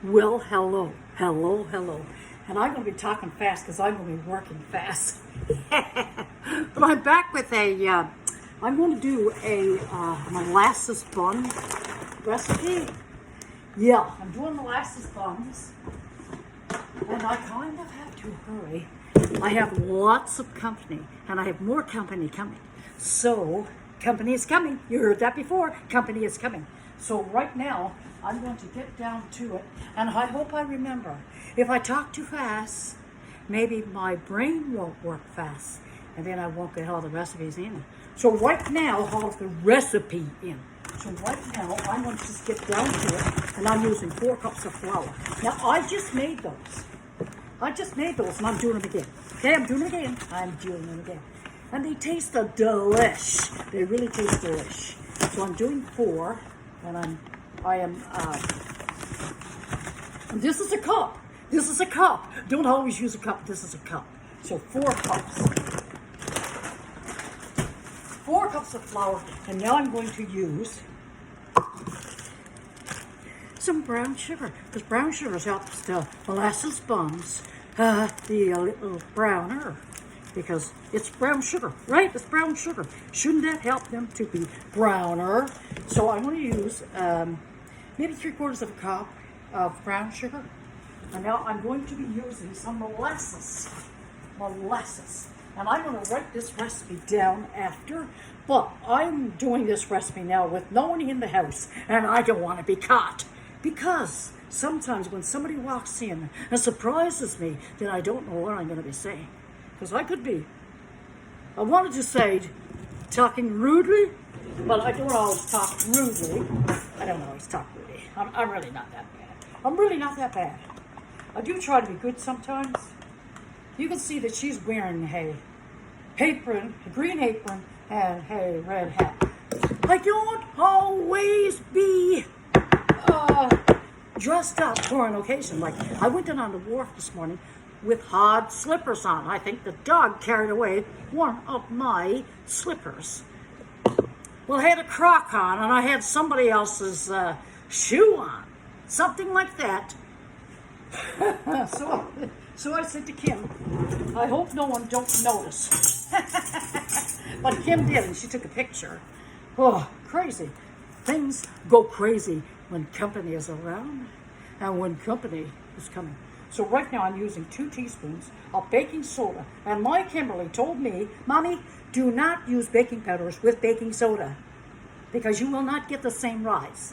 Well, hello. And I'm going to be talking fast because I'm going to be working fast. But I'm back with I'm going to do a molasses bun recipe. Yeah, I'm doing molasses buns. And I kind of have to hurry. I have lots of company, and I have more company coming. So, company is coming. You heard that before. Company is coming. So right now, I'm going to get down to it, and I hope I remember. If I talk too fast, maybe my brain won't work fast, and then I won't get all the recipes in. So right now, I'll have the recipe in. So right now, I'm going to just get down to it, and I'm using 4 cups of flour. Now, I just made those, and I'm doing them again. Okay, I'm doing them again. And they taste a delish. They really taste delish. So I'm doing 4, and and this is a cup. This is a cup. Don't always use a cup. This is a cup. So 4 cups. 4 cups of flour. And now I'm going to use some brown sugar. Because brown sugar helps the molasses buns be a little browner. Because it's brown sugar, right? It's brown sugar. Shouldn't that help them to be browner? So I'm going to use maybe 3/4 of a cup of brown sugar. And now I'm going to be using some molasses. And I'm going to write this recipe down after. But I'm doing this recipe now with no one in the house. And I don't want to be caught. Because sometimes when somebody walks in and surprises me, then I don't know what I'm going to be saying. Because I wanted to say talking rudely, but I don't always talk rudely. I'm really not that bad. I do try to be good sometimes. You can see that she's wearing a green apron, and a red hat. I don't always be dressed up for an occasion. Like I went in on the wharf this morning with hard slippers on. I think the dog carried away one of my slippers. Well, I had a crock on, and I had somebody else's shoe on. Something like that. So I said to Kim, I hope no one don't notice. But Kim did, and she took a picture. Oh, crazy. Things go crazy when company is around and when company is coming. So right now I'm using 2 teaspoons of baking soda. And my Kimberly told me, Mommy, do not use baking powders with baking soda because you will not get the same rise.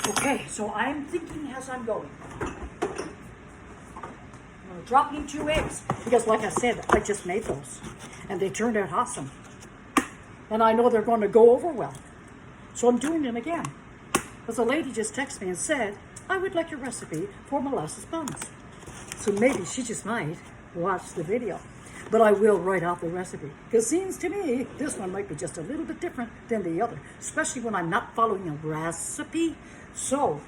Okay, so I'm thinking as I'm going. I'm going to drop in 2 eggs because like I said, I just made those. And they turned out awesome. And I know they're going to go over well. So I'm doing them again. Because a lady just texted me and said, I would like your recipe for molasses buns. So maybe she just might watch the video. But I will write out the recipe. Because it seems to me, this one might be just a little bit different than the other. Especially when I'm not following a recipe. So,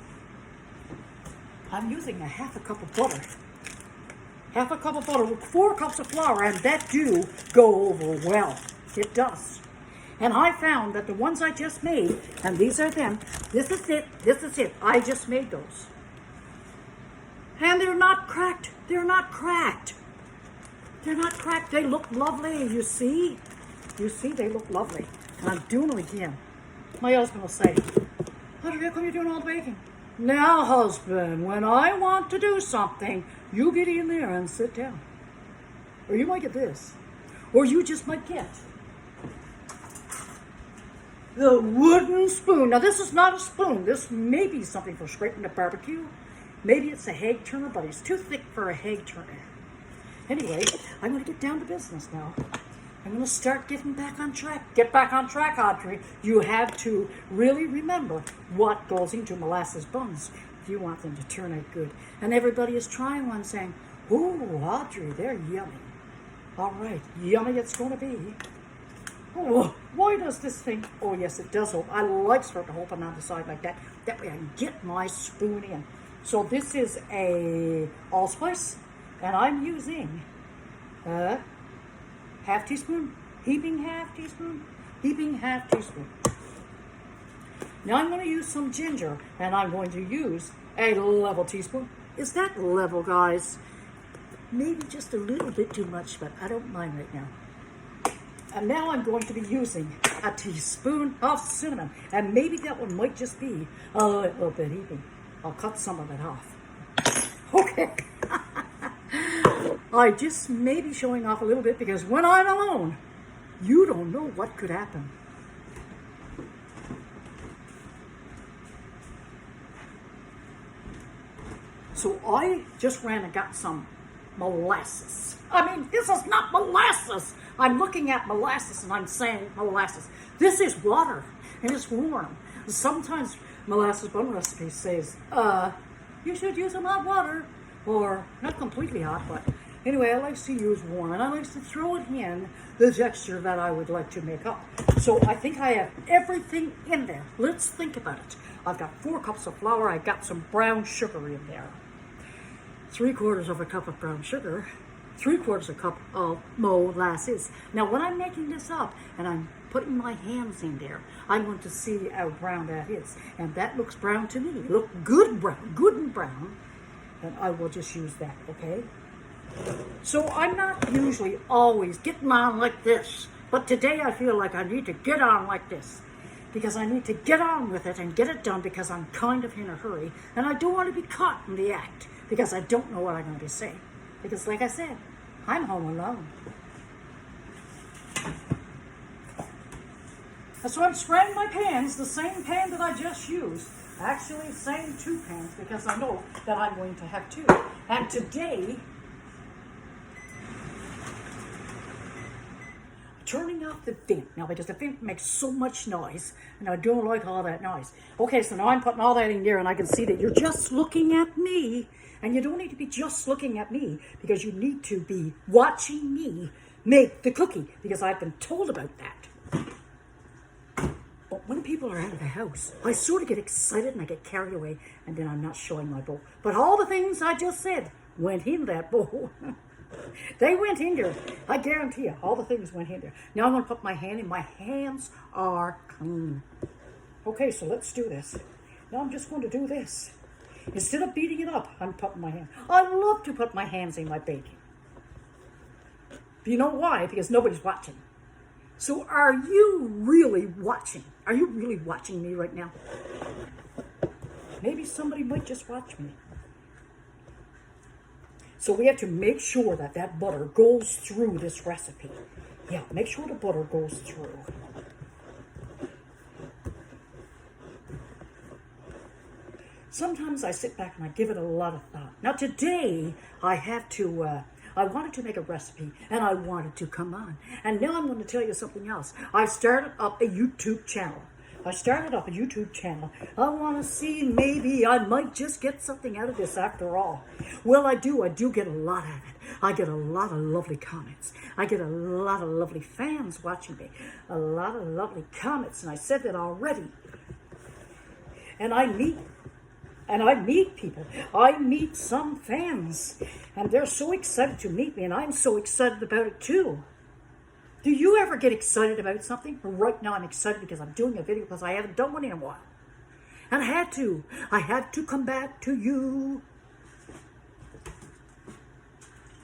I'm using a 1/2 cup of butter. 1/2 cup of butter with 4 cups of flour. And that do go over well. It does. And I found that the ones I just made, and these are them, this is it. I just made those. And they're not cracked. They look lovely, you see? They look lovely. And I'm doing them again. My husband will say, Audrey, how come you're doing all the baking? Now, husband, when I want to do something, you get in there and sit down. Or you might get this. Or you just might get the wooden spoon. Now, this is not a spoon. This may be something for scraping the barbecue. Maybe it's a hag turner, but it's too thick for a hag turner. Anyway, I'm going to get down to business now. I'm going to start getting back on track. Get back on track, Audrey. You have to really remember what goes into molasses buns if you want them to turn out good. And everybody is trying one saying, ooh, Audrey, they're yummy. All right, yummy it's going to be. Oh, why does this thing? Oh, yes, it does open. I like for it to open on the side like that. That way I can get my spoon in. So this is a allspice, and I'm using a 1/2 teaspoon, heaping half teaspoon. Now I'm going to use some ginger, and I'm going to use a level teaspoon. Is that level, guys? Maybe just a little bit too much, but I don't mind right now. And now I'm going to be using a teaspoon of cinnamon. And maybe that one might just be a little bit even. I'll cut some of it off. Okay. I just may be showing off a little bit because when I'm alone, you don't know what could happen. So I just ran and got some molasses. I mean, this is not molasses. I'm looking at molasses and I'm saying molasses. This is water and it's warm. Sometimes molasses bun recipe says, you should use some hot water, or not completely hot, but anyway, I like to use warm and I like to throw it in the texture that I would like to make up. So I think I have everything in there. Let's think about it. I've got 4 cups of flour. I got some brown sugar in there. 3/4 of a cup of brown sugar, 3/4 a cup of molasses. Now, when I'm making this up and I'm putting my hands in there, I'm going to see how brown that is. And that looks brown to me. Look good brown, good and brown. And I will just use that, okay? So I'm not usually always getting on like this. But today I feel like I need to get on like this. Because I need to get on with it and get it done because I'm kind of in a hurry. And I don't want to be caught in the act. Because I don't know what I'm going to say. Because like I said, I'm home alone. And so I'm spraying my pans, the same pan that I just used. Actually, same 2 pans because I know that I'm going to have 2. And today, turning off the vent now because the vent makes so much noise and I don't like all that noise. Okay, so now I'm putting all that in there and I can see that you're just looking at me. And you don't need to be just looking at me because you need to be watching me make the cookie because I've been told about that. But when people are out of the house, I sort of get excited and I get carried away and then I'm not showing my bowl. But all the things I just said went in that bowl. They went in there. I guarantee you, all the things went in there. Now I'm going to put my hand in. My hands are clean. Okay, so let's do this. Now I'm just going to do this. Instead of beating it up, I'm putting my hand. I love to put my hands in my baking. You know why? Because nobody's watching. So are you really watching? Are you really watching me right now? Maybe somebody might just watch me. So we have to make sure that that butter goes through this recipe. Yeah, make sure the butter goes through. Sometimes I sit back and I give it a lot of thought. Now today, I wanted to make a recipe and I wanted to come on. And now I'm going to tell you something else. I started up a YouTube channel. I want to see maybe I might just get something out of this after all. Well, I do get a lot out of it. I get a lot of lovely comments. I get a lot of lovely fans watching me. A lot of lovely comments, and I said that already. And I meet people. I meet some fans, and they're so excited to meet me, and I'm so excited about it too. Do you ever get excited about something? Right now I'm excited because I'm doing a video because I haven't done one in a while. And I had to come back to you.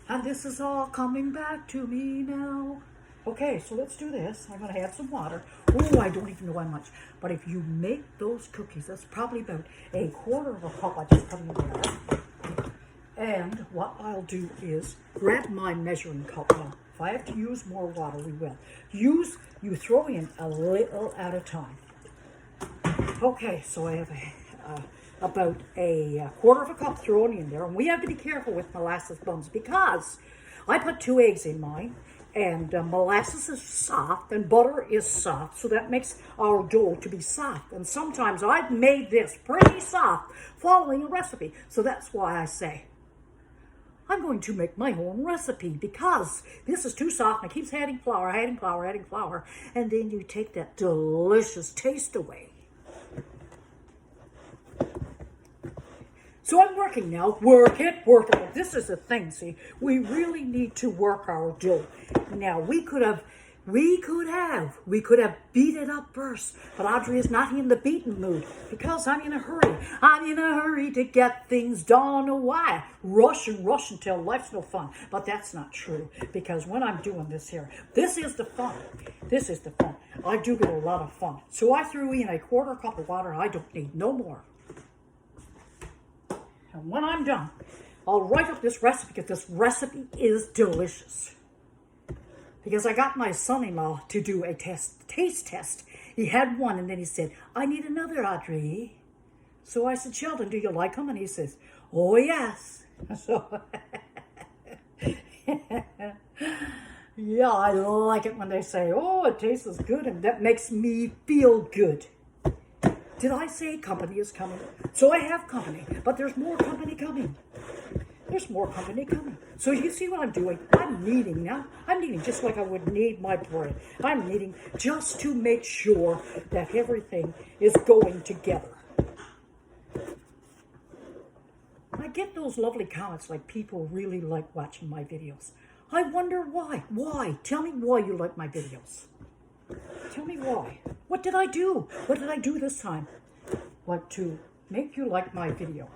And this is all coming back to me now. Okay, so let's do this. I'm going to add some water. Oh, I don't even know how much. But if you make those cookies, that's probably about 1/4 of a cup I just put in there. And what I'll do is grab my measuring cup now. If I have to use more water, we will. You throw in a little at a time. Okay, so I have about 1/4 of a cup thrown in there. And we have to be careful with molasses buns because I put 2 eggs in mine. And molasses is soft and butter is soft. So that makes our dough to be soft. And sometimes I've made this pretty soft following a recipe. So that's why I say, I'm going to make my own recipe because this is too soft and it keeps adding flour. And then you take that delicious taste away. So I'm working now. Work it. This is the thing, see. We really need to work our dough. Now, we could have We could have beat it up first, but Audrey is not in the beating mood because I'm in a hurry. I'm in a hurry to get things done. Why? Rush and rush until life's no fun. But that's not true, because when I'm doing this here, this is the fun. This is the fun. I do get a lot of fun. So I threw in a quarter cup of water. I don't need no more. And when I'm done, I'll write up this recipe because this recipe is delicious. Because I got my son-in-law to do a taste test. He had one, and then he said, I need another, Audrey. So I said, Sheldon, do you like them? And he says, oh, yes. So, yeah, I like it when they say, oh, it tastes good, and that makes me feel good. Did I say company is coming? So I have company, but there's more company coming. There's more company coming. So you see what I'm doing? I'm kneading now. I'm kneading just like I would knead my bread. I'm kneading just to make sure that everything is going together. I get those lovely comments like people really like watching my videos. I wonder why. Why? Tell me why you like my videos. Tell me why. What did I do? What did I do this time? Like to make you like my video.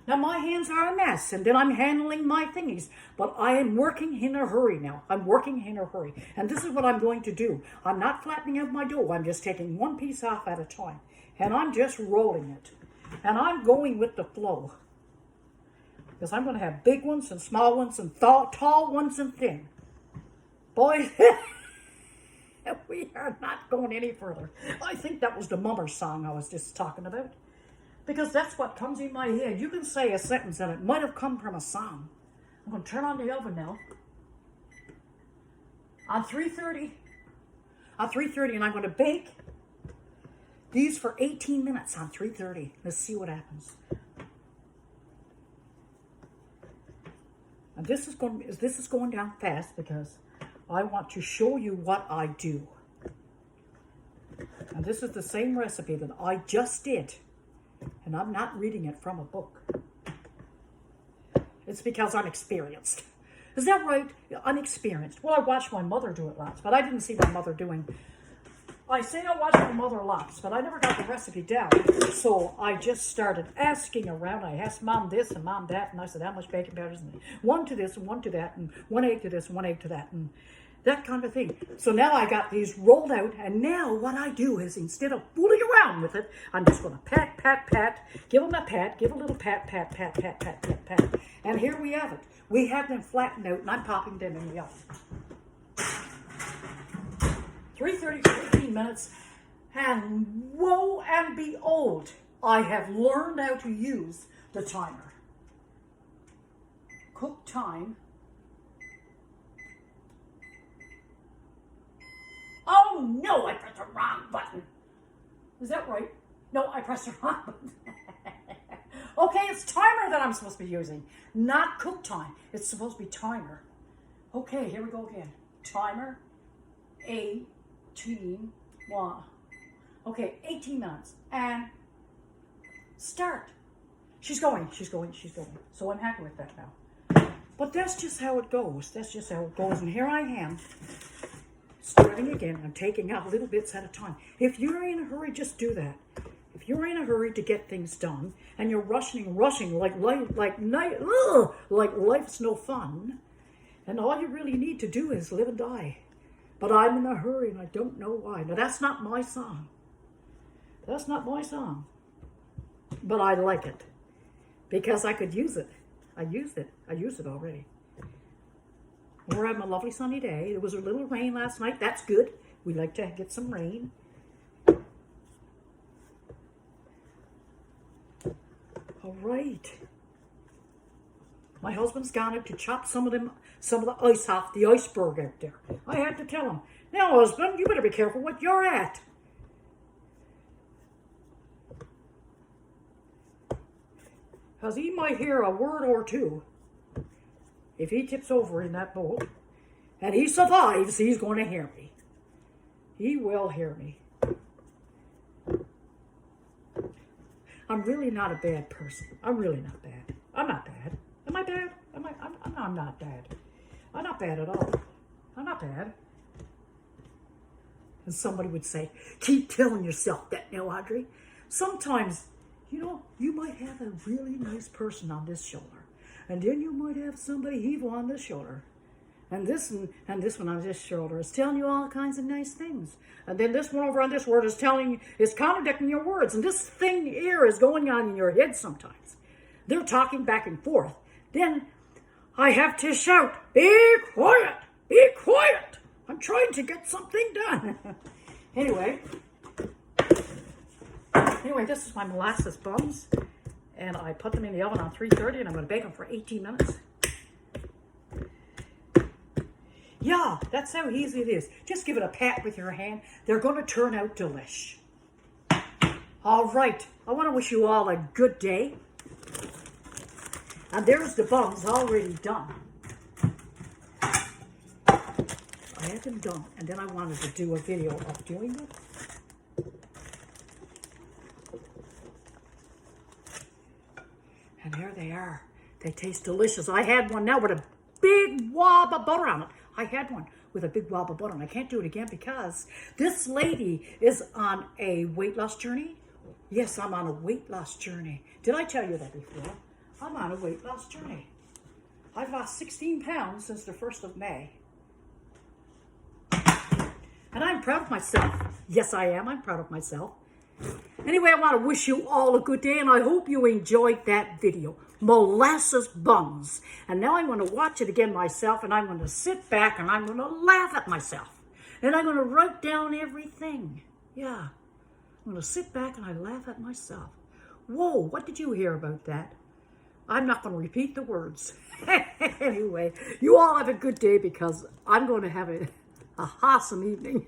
Now, my hands are a mess, and then I'm handling my thingies, but I am working in a hurry now. I'm working in a hurry, and this is what I'm going to do. I'm not flattening out my dough. I'm just taking one piece off at a time, and I'm just rolling it, and I'm going with the flow, because I'm going to have big ones and small ones and tall ones and thin. Boy, we are not going any further. I think that was the Mummer song I was just talking about. Because that's what comes in my head. You can say a sentence and it might have come from a song. I'm going to turn on the oven now. On 330. On 330, and I'm going to bake these for 18 minutes on 330. Let's see what happens. And this is going down fast because I want to show you what I do. And this is the same recipe that I just did. And I'm not reading it from a book. It's because I'm experienced. Is that right? I'm experienced. Well, I watched my mother do it lots, but I didn't see my mother doing. I say I watched my mother lots, but I never got the recipe down. So I just started asking around. I asked Mom this and Mom that, and I said, how much baking powder is in it? One to this and one to that, and 1 egg to this and 1 egg to that, and that kind of thing. So now I got these rolled out, and now what I do is instead of fooling around with it, I'm just going to pat, give them a pat, give a little pat. And here we have it. We have them flattened out, and I'm popping them in the oven. 330 for 15 minutes, and woe and behold, I have learned how to use the timer. Cook time. Oh no, I pressed the wrong button. Is that right? No, I pressed the wrong button. Okay, it's timer that I'm supposed to be using, not cook time. It's supposed to be timer. Okay, here we go again. Timer, 18, 1. Okay, 18 minutes, and start. She's going. So I'm happy with that now. But that's just how it goes. And here I am. Starting again, I'm taking out little bits at a time. If you're in a hurry, just do that. If you're in a hurry to get things done, and you're rushing like life's no fun, and all you really need to do is live and die. But I'm in a hurry, and I don't know why. Now, that's not my song. But I like it, because I could use it. I used it already. We're having a lovely sunny day. There was a little rain last night. That's good. We like to get some rain. All right. My husband's gone out to chop some of the ice off the iceberg out there. I had to tell him, now, husband, you better be careful what you're at. Because he might hear a word or two. If he tips over in that boat and he survives, he's going to hear me. He will hear me. I'm really not a bad person. I'm really not bad. I'm not bad. Am I bad? I'm not bad. I'm not bad at all. I'm not bad. And somebody would say, keep telling yourself that now, Audrey. Sometimes, you know, you might have a really nice person on this shoulder. And then you might have somebody evil on this shoulder. And this one on this shoulder is telling you all kinds of nice things. And then this one over on this word is contradicting your words. And this thing here is going on in your head sometimes. They're talking back and forth. Then I have to shout, be quiet, be quiet. I'm trying to get something done. Anyway, this is my molasses buns. And I put them in the oven on 330 and I'm going to bake them for 18 minutes. Yeah, that's how easy it is. Just give it a pat with your hand. They're going to turn out delish. All right. I want to wish you all a good day. And there's the buns already done. I had them done. And then I wanted to do a video of doing it. And there they are. They taste delicious. I had one now with a big wob of butter on it. I had one with a big wob of butter, and I can't do it again because this lady is on a weight loss journey. Yes, I'm on a weight loss journey. Did I tell you that before? I'm on a weight loss journey. I've lost 16 pounds since the 1st of May. And I'm proud of myself. Yes, I am. I'm proud of myself. Anyway, I want to wish you all a good day, and I hope you enjoyed that video. Molasses buns. And now I'm going to watch it again myself, and I'm going to sit back, and I'm going to laugh at myself. And I'm going to write down everything. Yeah. I'm going to sit back, and I laugh at myself. Whoa, what did you hear about that? I'm not going to repeat the words. Anyway, you all have a good day because I'm going to have a awesome evening.